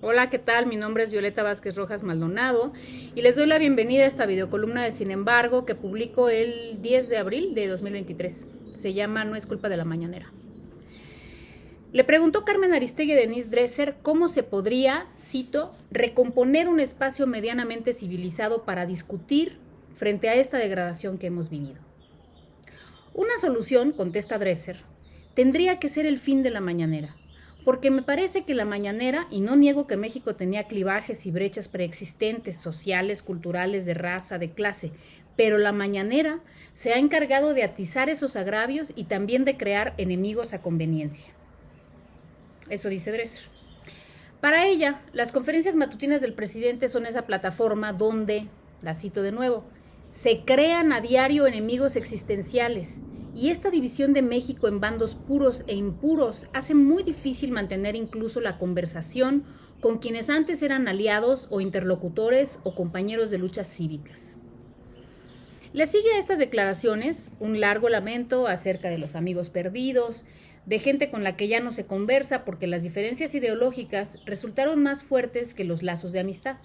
Hola, ¿qué tal? Mi nombre es Violeta Vázquez Rojas Maldonado y les doy la bienvenida a esta videocolumna de Sin embargo que publico el 10 de abril de 2023. Se llama No es culpa de la mañanera. Le preguntó Carmen Aristegui a Denise Dresser cómo se podría, cito, recomponer un espacio medianamente civilizado para discutir frente a esta degradación que hemos vivido. Una solución, contesta Dresser, tendría que ser el fin de la mañanera, porque me parece que la mañanera, y no niego que México tenía clivajes y brechas preexistentes, sociales, culturales, de raza, de clase, pero la mañanera se ha encargado de atizar esos agravios y también de crear enemigos a conveniencia. Eso dice Dresser. Para ella, las conferencias matutinas del presidente son esa plataforma donde, la cito de nuevo, se crean a diario enemigos existenciales y esta división de México en bandos puros e impuros hace muy difícil mantener incluso la conversación con quienes antes eran aliados o interlocutores o compañeros de luchas cívicas. Le sigue a estas declaraciones un largo lamento acerca de los amigos perdidos, de gente con la que ya no se conversa porque las diferencias ideológicas resultaron más fuertes que los lazos de amistad.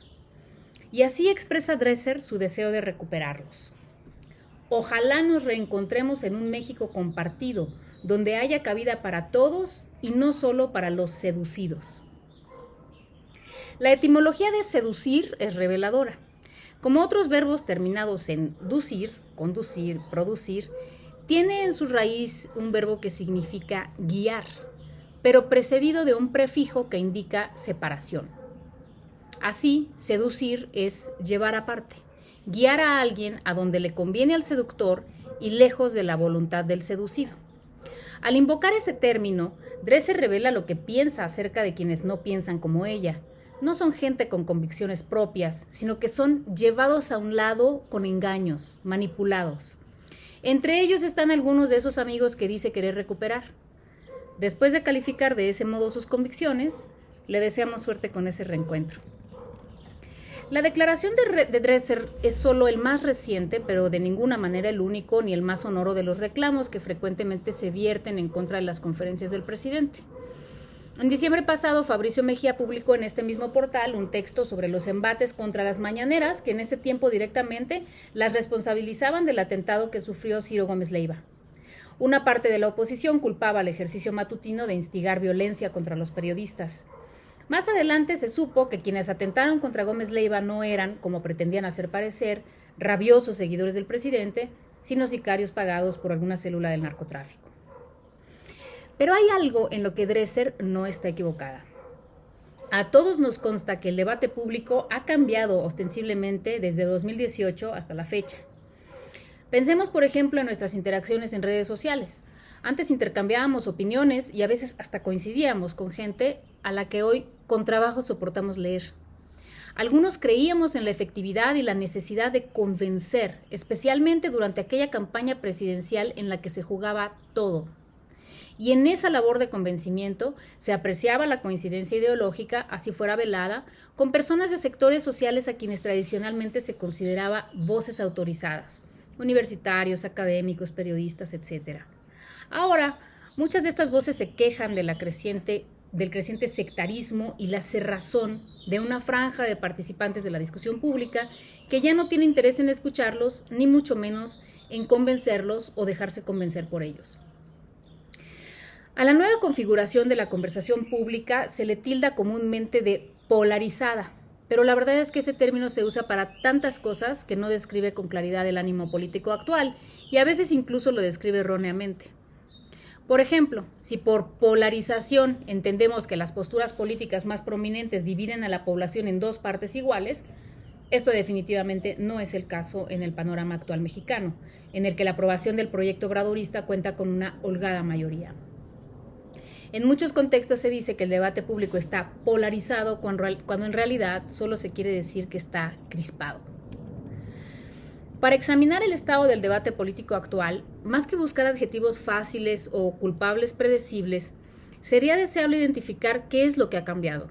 Y así expresa Dresser su deseo de recuperarlos. Ojalá nos reencontremos en un México compartido, donde haya cabida para todos y no solo para los seducidos. La etimología de seducir es reveladora. Como otros verbos terminados en ducir, conducir, producir, tiene en su raíz un verbo que significa guiar, pero precedido de un prefijo que indica separación. Así, seducir es llevar aparte, guiar a alguien a donde le conviene al seductor y lejos de la voluntad del seducido. Al invocar ese término, Dresser revela lo que piensa acerca de quienes no piensan como ella. No son gente con convicciones propias, sino que son llevados a un lado con engaños, manipulados. Entre ellos están algunos de esos amigos que dice querer recuperar. Después de calificar de ese modo sus convicciones, le deseamos suerte con ese reencuentro. La declaración de Dresser es solo el más reciente, pero de ninguna manera el único ni el más sonoro de los reclamos que frecuentemente se vierten en contra de las conferencias del presidente. En diciembre pasado, Fabricio Mejía publicó en este mismo portal un texto sobre los embates contra las mañaneras que en ese tiempo directamente las responsabilizaban del atentado que sufrió Ciro Gómez Leiva. Una parte de la oposición culpaba al ejercicio matutino de instigar violencia contra los periodistas. Más adelante se supo que quienes atentaron contra Gómez Leiva no eran, como pretendían hacer parecer, rabiosos seguidores del presidente, sino sicarios pagados por alguna célula del narcotráfico. Pero hay algo en lo que Dresser no está equivocada. A todos nos consta que el debate público ha cambiado ostensiblemente desde 2018 hasta la fecha. Pensemos, por ejemplo, en nuestras interacciones en redes sociales. Antes intercambiábamos opiniones y a veces hasta coincidíamos con gente a la que hoy con trabajo soportamos leer. Algunos creíamos en la efectividad y la necesidad de convencer, especialmente durante aquella campaña presidencial en la que se jugaba todo. Y en esa labor de convencimiento se apreciaba la coincidencia ideológica, así fuera velada, con personas de sectores sociales a quienes tradicionalmente se consideraba voces autorizadas, universitarios, académicos, periodistas, etc. Ahora, muchas de estas voces se quejan del creciente sectarismo y la cerrazón de una franja de participantes de la discusión pública que ya no tiene interés en escucharlos, ni mucho menos en convencerlos o dejarse convencer por ellos. A la nueva configuración de la conversación pública se le tilda comúnmente de polarizada, pero la verdad es que ese término se usa para tantas cosas que no describe con claridad el ánimo político actual y a veces incluso lo describe erróneamente. Por ejemplo, si por polarización entendemos que las posturas políticas más prominentes dividen a la población en dos partes iguales, esto definitivamente no es el caso en el panorama actual mexicano, en el que la aprobación del proyecto obradorista cuenta con una holgada mayoría. En muchos contextos se dice que el debate público está polarizado cuando en realidad solo se quiere decir que está crispado. Para examinar el estado del debate político actual, más que buscar adjetivos fáciles o culpables predecibles, sería deseable identificar qué es lo que ha cambiado.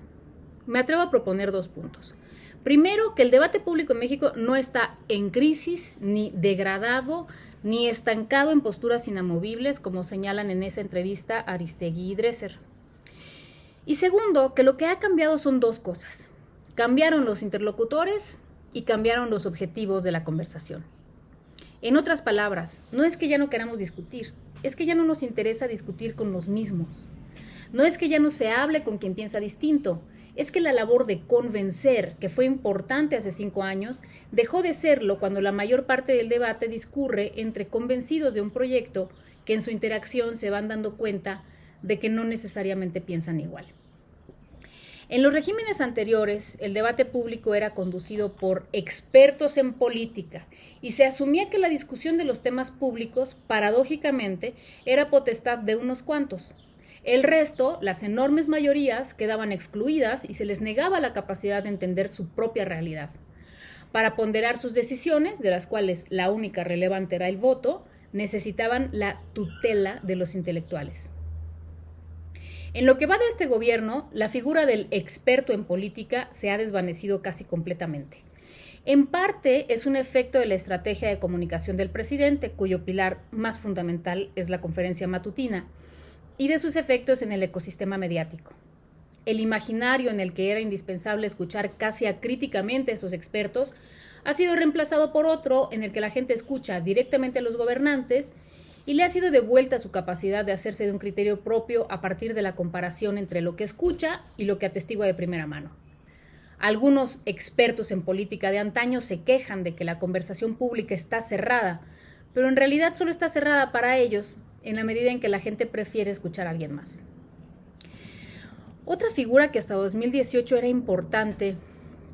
Me atrevo a proponer 2 puntos. Primero, que el debate público en México no está en crisis, ni degradado, ni estancado en posturas inamovibles, como señalan en esa entrevista Aristegui y Dresser. Y segundo, que lo que ha cambiado son dos cosas. Cambiaron los interlocutores y cambiaron los objetivos de la conversación. En otras palabras, no es que ya no queramos discutir, es que ya no nos interesa discutir con los mismos. No es que ya no se hable con quien piensa distinto, es que la labor de convencer, que fue importante hace 5 años, dejó de serlo cuando la mayor parte del debate discurre entre convencidos de un proyecto que en su interacción se van dando cuenta de que no necesariamente piensan igual. En los regímenes anteriores, el debate público era conducido por expertos en política y se asumía que la discusión de los temas públicos, paradójicamente, era potestad de unos cuantos. El resto, las enormes mayorías, quedaban excluidas y se les negaba la capacidad de entender su propia realidad. Para ponderar sus decisiones, de las cuales la única relevante era el voto, necesitaban la tutela de los intelectuales. En lo que va de este gobierno, la figura del experto en política se ha desvanecido casi completamente. En parte es un efecto de la estrategia de comunicación del presidente, cuyo pilar más fundamental es la conferencia matutina, y de sus efectos en el ecosistema mediático. El imaginario en el que era indispensable escuchar casi acríticamente a esos expertos ha sido reemplazado por otro en el que la gente escucha directamente a los gobernantes y le ha sido devuelta su capacidad de hacerse de un criterio propio a partir de la comparación entre lo que escucha y lo que atestigua de primera mano. Algunos expertos en política de antaño se quejan de que la conversación pública está cerrada, pero en realidad solo está cerrada para ellos, en la medida en que la gente prefiere escuchar a alguien más. Otra figura que hasta 2018 era importante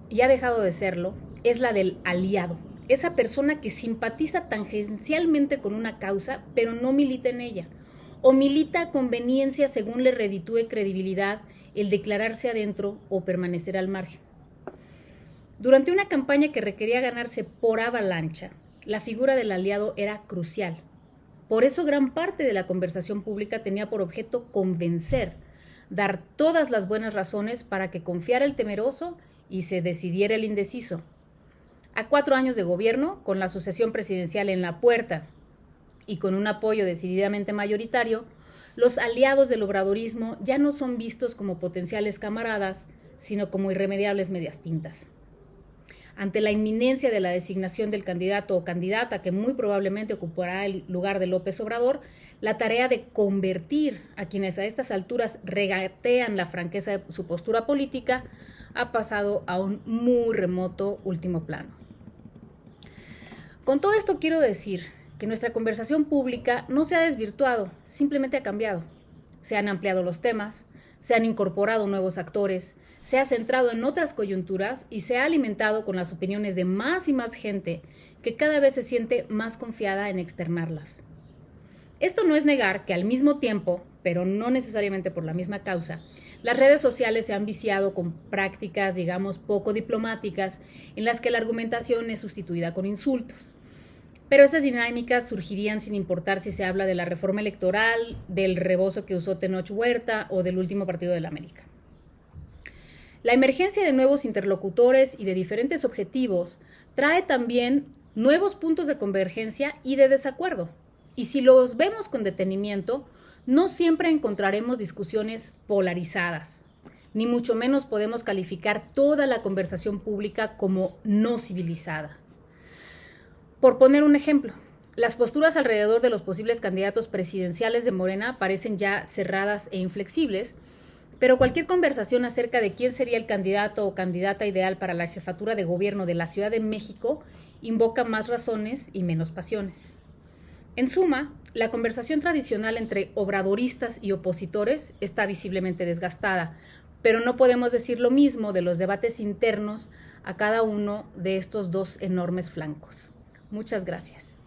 y ha dejado de serlo es la del aliado. Esa persona que simpatiza tangencialmente con una causa, pero no milita en ella, o milita a conveniencia según le reditúe credibilidad el declararse adentro o permanecer al margen. Durante una campaña que requería ganarse por avalancha, la figura del aliado era crucial. Por eso gran parte de la conversación pública tenía por objeto convencer, dar todas las buenas razones para que confiara el temeroso y se decidiera el indeciso. A 4 años de gobierno, con la sucesión presidencial en la puerta y con un apoyo decididamente mayoritario, los aliados del obradorismo ya no son vistos como potenciales camaradas, sino como irremediables medias tintas. Ante la inminencia de la designación del candidato o candidata que muy probablemente ocupará el lugar de López Obrador, la tarea de convertir a quienes a estas alturas regatean la franqueza de su postura política ha pasado a un muy remoto último plano. Con todo esto quiero decir que nuestra conversación pública no se ha desvirtuado, simplemente ha cambiado. Se han ampliado los temas, se han incorporado nuevos actores, se ha centrado en otras coyunturas y se ha alimentado con las opiniones de más y más gente que cada vez se siente más confiada en externarlas. Esto no es negar que al mismo tiempo, pero no necesariamente por la misma causa, las redes sociales se han viciado con prácticas, digamos, poco diplomáticas, en las que la argumentación es sustituida con insultos. Pero esas dinámicas surgirían sin importar si se habla de la reforma electoral, del rebozo que usó Tenoch Huerta o del último partido de la América. La emergencia de nuevos interlocutores y de diferentes objetivos trae también nuevos puntos de convergencia y de desacuerdo. Y si los vemos con detenimiento, no siempre encontraremos discusiones polarizadas, ni mucho menos podemos calificar toda la conversación pública como no civilizada. Por poner un ejemplo, las posturas alrededor de los posibles candidatos presidenciales de Morena parecen ya cerradas e inflexibles, pero cualquier conversación acerca de quién sería el candidato o candidata ideal para la jefatura de gobierno de la Ciudad de México invoca más razones y menos pasiones. En suma, la conversación tradicional entre obradoristas y opositores está visiblemente desgastada, pero no podemos decir lo mismo de los debates internos a cada uno de estos dos enormes flancos. Muchas gracias.